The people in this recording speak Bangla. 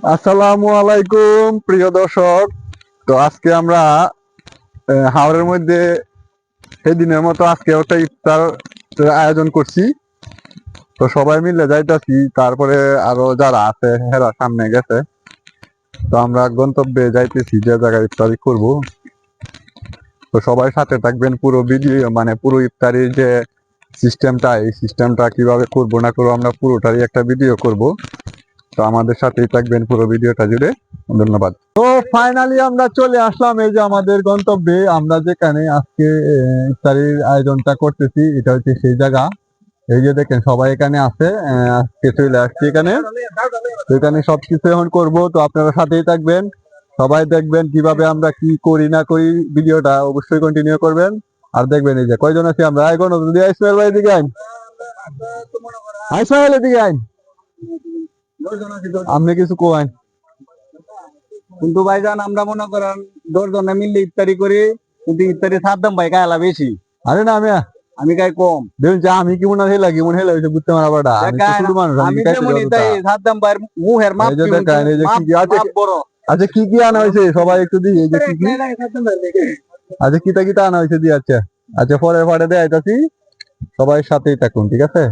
আসসালামু আলাইকুম প্রিয় দর্শক। তো আজকে আমরা হাওরের মধ্যে সেদিনের মতো আজকে একটা ইফতার আয়োজন করছি। তো সবাই মিলে যাইতাছি, তারপরে আরো যারা আছে হেরা সামনে গেছে। তো আমরা গন্তব্যে যাইতেছি, যে জায়গায় ইফতারি করব। তো সবাই সাথে থাকবেন, পুরো ভিডিও মানে পুরো ইফতারির যে সিস্টেমটা, এই সিস্টেমটা কিভাবে করবো না করবো আমরা পুরোটারই একটা ভিডিও করব। তো আমাদের সাথেই থাকবেন পুরো ভিডিওটা জুড়ে। ধন্যবাদ। তো ফাইনালি আমরা চলে আসলাম এই যে আমাদের গন্তব্যে। আমরা যেখানে আজকে ইফতারির আয়োজনটা করতেছি, এটা হচ্ছে সেই জায়গা। এই যে দেখেন সবাই এখানে আছে, আজকে চলে আসছি এখানে। তো এখানে সবকিছু এখন করবো, তো আপনারা সাথেই থাকবেন। সবাই দেখবেন কিভাবে আমরা কি করি না করি, ভিডিওটা অবশ্যই কন্টিনিউ করবেন। আর দেখবেন এই যে কয়জন আছি আমরা। এখন যদি ইসমাইল ভাই দিকে আইন, ইসমাইল এদিকে আইন, আপনি কিছু কোয়েন। কিন্তু ভাইজান আমরা মনে করেন 10 জনে মিললে ইফতারি করি, কিন্তু ইফতারি সাদ্দাম ভাই খাইলা বেশি। আরে না আমি খাই কম। দেখুন যে আমি কি মনে হেলা কি মনে হেলা হইছে বুঝতে মারা বাড়া। আমি তো শুধু মানুষ, আমি আমি খাইতে যেমনই দেব তাই সাদ্দাম ভাইয়ের মুহের মাপ এই যে দেখেন এই যে কি কি আছে। মাপ বড়। আচ্ছা কি কি আনা হয়েছে সবাই একটু দিই। এই যে কি কি আচ্ছা কিতা কিতা আনা হয়েছে দিয়ে। আচ্ছা আচ্ছা পরে পরে দেয় আইতাছি, সবাই সাথেই থাকুন, ঠিক আছে।